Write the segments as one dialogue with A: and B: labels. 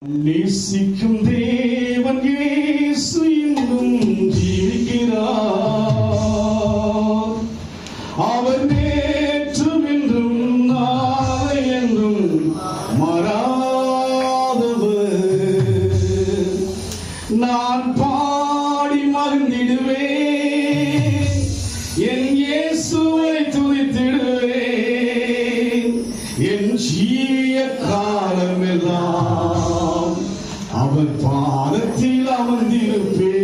A: நேசிக்கும் தேவன் இயேசு இன்னும் ஜீவிக்கிறார். அவர் நேற்றும் இன்றும் நாளை என்றும் மாறாதவர். நான் பாடி மகிழ்ந்திடுவேன், என் இயேசுவை துதித்திடுவேன். என் ஜீவிய காலமெல்லாம் அவர் பாதத்தில் அமர்ந்திருப்பேன்.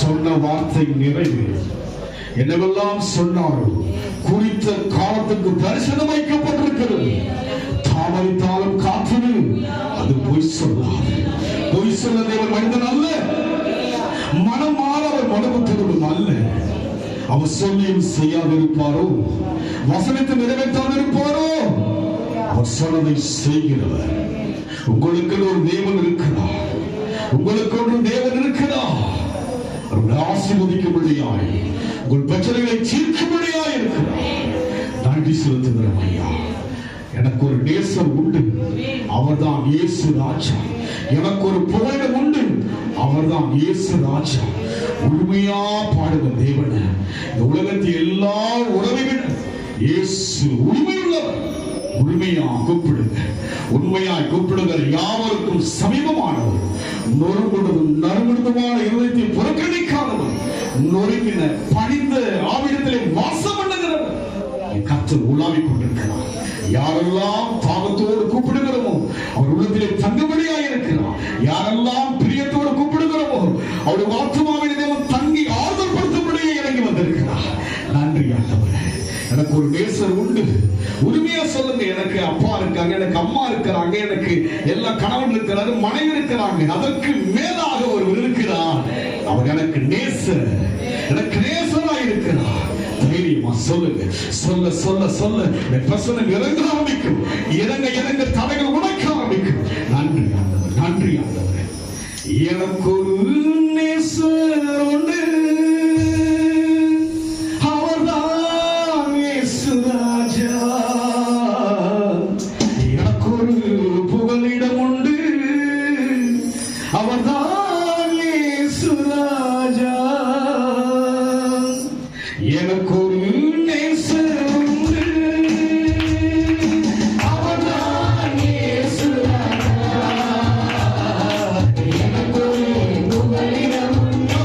A: சொன்ன வார்த்தை நிறைவு. என்னவெல்லாம் சொன்னாரோ குறித்த காலத்துக்கு தரிசனம் வைக்கப்பட்டிருக்கிறது. தாமதித்தாலும் காற்று அது பொய் சொல்லாது. பொய் சொல்ல தேவன் மனிதன் அல்ல, மனம் மாற அவர் மனுபுத்திரனும் அல்ல. அவர் சொல்லியும் செய்யாதிருப்பாரோ, வசனத்தை நிறைவேற்றாதிருப்பாரோ? அவர் சொன்னதை செய்கிறவர். உங்களுக்கு ஒரு தேவன் இருக்கிறார், உங்களுக்கு ஒரு தேவன் இருக்கிறார். அவருடைய ஆசீர்வதிக்கும்படியாய், உங்கள் பிரச்சனைகளை தீர்க்கும்படியாய் இருக்கிறார். நன்றி செலுத்துகிறோம் ஐயா. எனக்கு ஒரு நேசர் உண்டு, அவர்தான் இயேசு ராஜா. எனக்கு ஒரு புகழிடம் உண்டு, அவர்தான் இயேசு ராஜா. உண்மையா பாடுங்க தேவன். இந்த உலகத்தில் எல்லா உறவையும் இயேசு உண்மை உள்ளவர். உண்மையா கூப்பிடுங்க, உண்மையாய் கூப்பிடுங்க. யாவருக்கும் சமீபமானவர், நொறுங்குடுதும் நறுங்குடுதுமான இருதயத்தை புறக்கணிக்காதவர், நொறுங்கின பணிந்த ஆவிடத்திலே வாசம் பண்ணுகிறவர் கர்த்தர் உலாவிக் கொண்டிருக்கிறார். யாரெல்லாம் தாகத்தோடு கூப்பிடுகிறோமோ அவர் உள்ளத்திலே தங்குபடியாக இருக்கிறார். யாரெல்லாம் பிரியத்தோடு கூப்பிடுகிறோமோ அவருடைய ஆத்துமாவிலே தேவன் தங்கி ஆறுதல் படுத்தும்படியே இறங்கி வந்திருக்கிறார். நன்றி ஆண்டவரே. எனக்கு ஒரு நேசர் உண்டு. உரிமையா சொல்லுங்க. எனக்கு அப்பா இருக்காங்க, எனக்கு அம்மா இருக்கிறாங்க, எனக்கு எல்லா கணவன் இருக்கிறாரு, மனைவி இருக்கிறாங்க. அதற்கு மேலாக ஒருவர் இருக்கிறார். அவர் எனக்கு நேசர், எனக்கு நேசராய் இருக்கிறார். தைரியமா சொல்லுங்க. சொல்ல சொல்ல சொல்ல பிரச்சனை இறங்க ஆரம்பிக்கும். இறங்க இறங்க தடைகள் உடைக்க ஆரம்பிக்கும். நன்றி ஆண்டவர், நன்றி ஆண்டவர். எனக்கு ஒரு நேசர் உண்டு, அவர்தான் இயேசு ராஜா. எனக்கு ஒரு புகலிடம் உண்டு, அவர்தான் இயேசு ராஜா. எனக்கு ஒரு நேசர் உண்டு, அவர்தான் இயேசு ராஜா. எனக்கு ஒரு புகலிடம் உண்டு,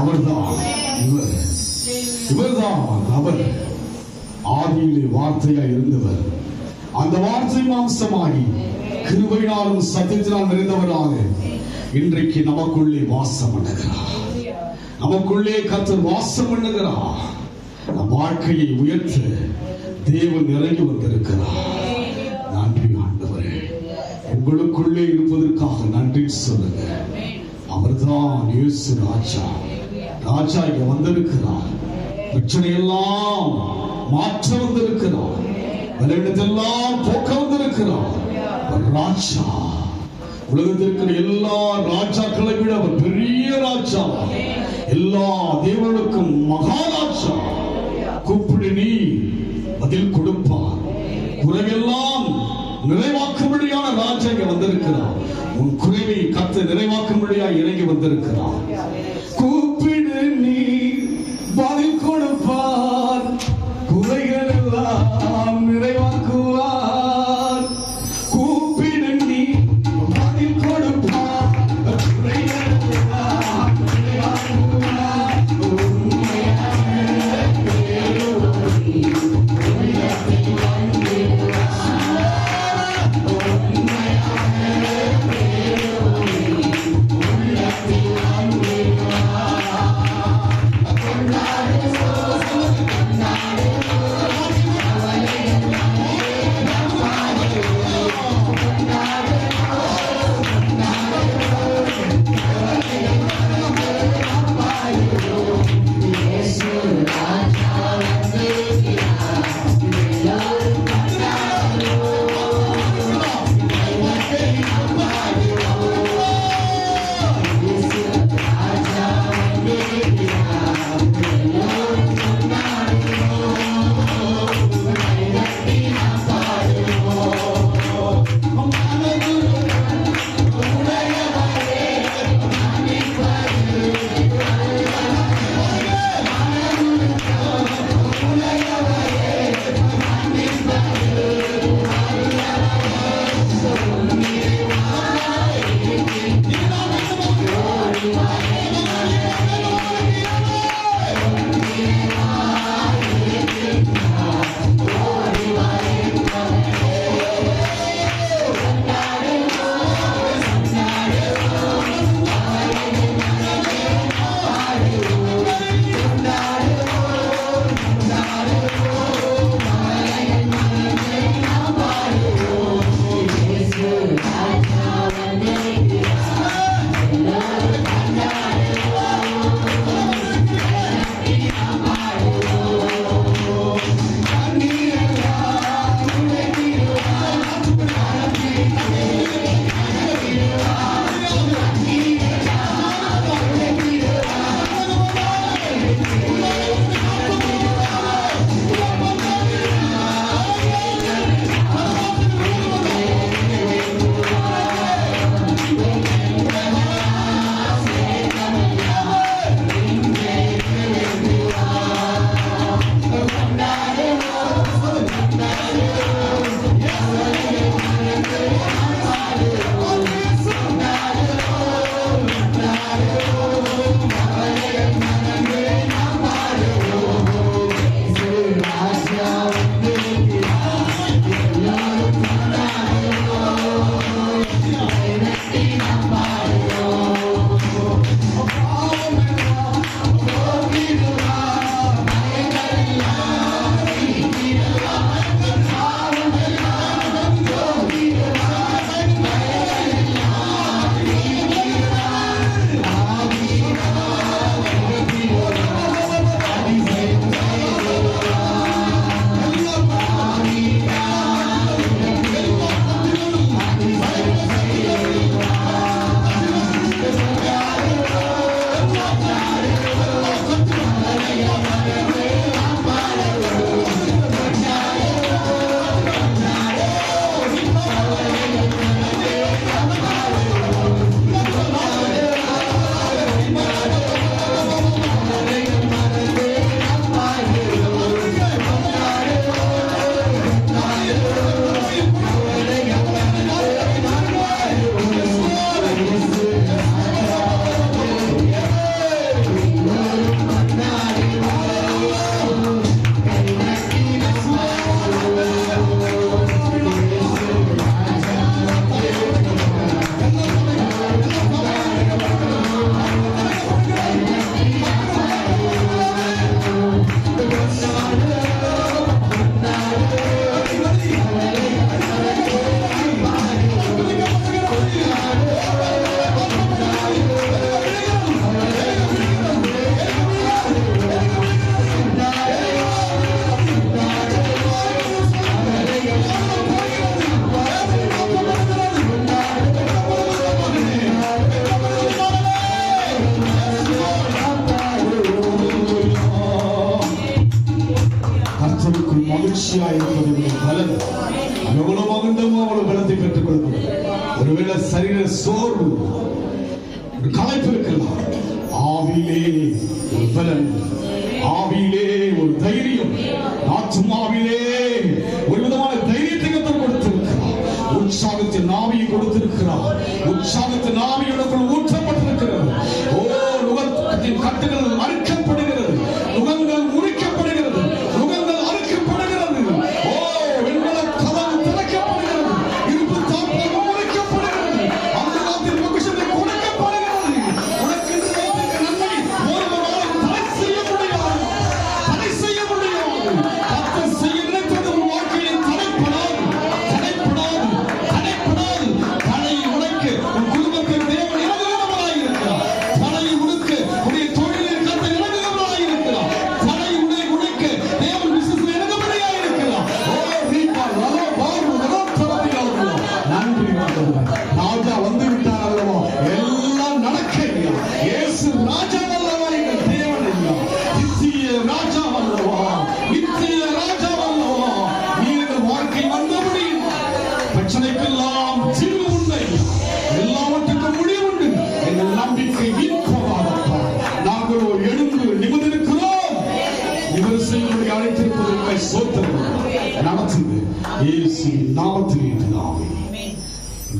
A: அவர்தான் இவர்தான் அவர். ஆதியிலே வார்த்தையா இருந்தவர், அந்த வார்த்தை மாம்சமாகி கிருபையினாலும் சத்தியத்தினால் நிறைந்தவராக இன்றைக்கு நமக்குள்ளே வாசம் பண்ணுகிறார். நமக்குள்ளே கர்த்தர் வாசம் பண்ணுகிறார். நம் வாழ்க்கையை உயர்த்த தேவன் இறங்கி வந்திருக்கிறார். நன்றி ஆண்டவரே, உங்களுக்குள்ளே இருப்பதற்காக நன்றி சொல்லுங்க. அவர்தான் இயேசு ராஜா. ராஜா இங்க வந்திருக்கிறார். பிரச்சனையெல்லாம் மாற்ற வந்திருக்கிறார். பலவீனத்தெல்லாம் போக்க வந்திருக்கிறார். ராஜா, உலகத்திற்கு எல்லா ராஜாக்களை விட அவர் பெரிய ராஜா, எல்லா தேவர்களுக்கும் மகாராஜா. கூப்பிடு, நீ பதில் கொடுப்பார். குறைவெல்லாம் நிறைவாக்கும்படியான ராஜா இங்க வந்திருக்கிறார். உன் குறைவை கர்த்தர் நிறைவாக்கும்படியாக இறங்கி வந்திருக்கிறார். கூப்பிடு, நீ பதில் கொடுப்பார். குறைகள் எல்லாம் நிறைவாக்குவார். கூப்பிடு, நீ பதில் கொடுப்பார். குறைகள் எல்லாம் நிறைவாக்குவார். உண்மையாக மகிழ்ச்சியாக இருப்பது பலன். எவ்வளவு மகிழ்ந்தமோ அவ்வளவு பலத்தை பெற்றுக் கொள்ளும். ஒருவேளை சரீர சோர்வு, ஒரு களைப்பு இருக்கலாம், ஆவியிலே ஒரு பலன்